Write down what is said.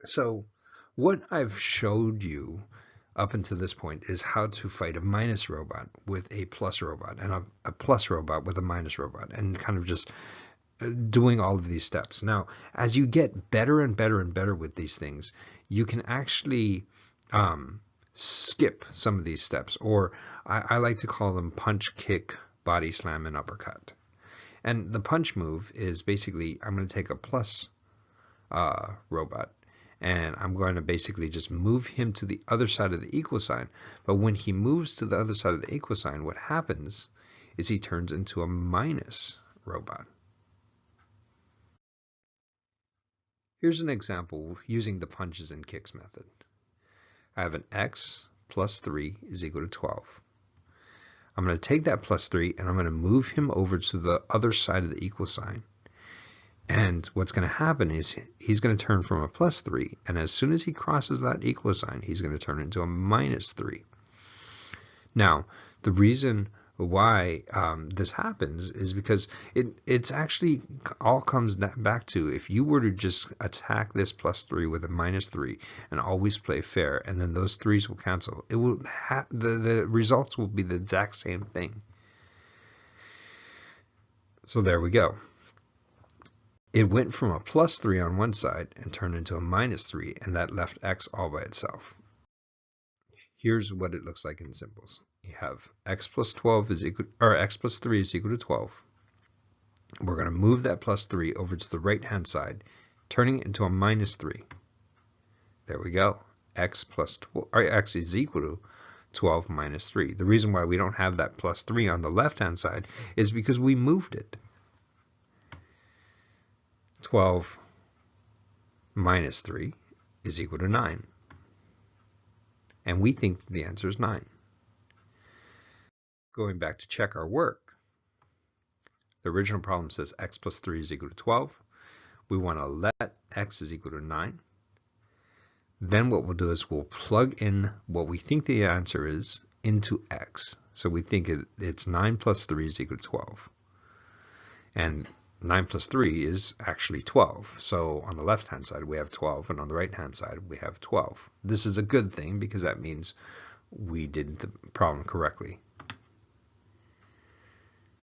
So what I've showed you up until this point is how to fight a minus robot with a plus robot and a plus robot with a minus robot, and kind of just doing all of these steps. Now, as you get better and better and better with these things, you can actually skip some of these steps, or I like to call them punch, kick, body slam, and uppercut. And the punch move is basically, I'm going to take a plus robot, and I'm going to basically just move him to the other side of the equal sign. But when he moves to the other side of the equal sign, what happens is he turns into a minus robot. Here's an example using the punches and kicks method. I have an x plus 3 is equal to 12. I'm going to take that plus 3 and I'm going to move him over to the other side of the equal sign. And what's going to happen is he's going to turn from a plus 3, and as soon as he crosses that equal sign, he's going to turn into a minus 3. Now, the reason why this happens is because it's actually all comes back to, if you were to just attack this plus 3 with a minus 3 and always play fair, and then those 3s will cancel, it will the results will be the exact same thing. So there we go. It went from a plus 3 on one side and turned into a minus 3, and that left x all by itself. Here's what it looks like in symbols. You have x plus 12 is equal, or x plus 3 is equal to 12. We're going to move that plus 3 over to the right hand side, turning it into a minus 3. There we go. X plus 12, or x is equal to 12 minus 3. The reason why we don't have that plus 3 on the left hand side is because we moved it. 12 minus 3 is equal to 9. And we think the answer is 9. Going back to check our work, the original problem says x plus 3 is equal to 12. We want to let x is equal to 9. Then what we'll do is we'll plug in what we think the answer is into x. So we think it's 9 plus 3 is equal to 12. And 9 plus 3 is actually 12. So on the left hand side we have 12, and on the right hand side we have 12. This is a good thing because that means we did the problem correctly.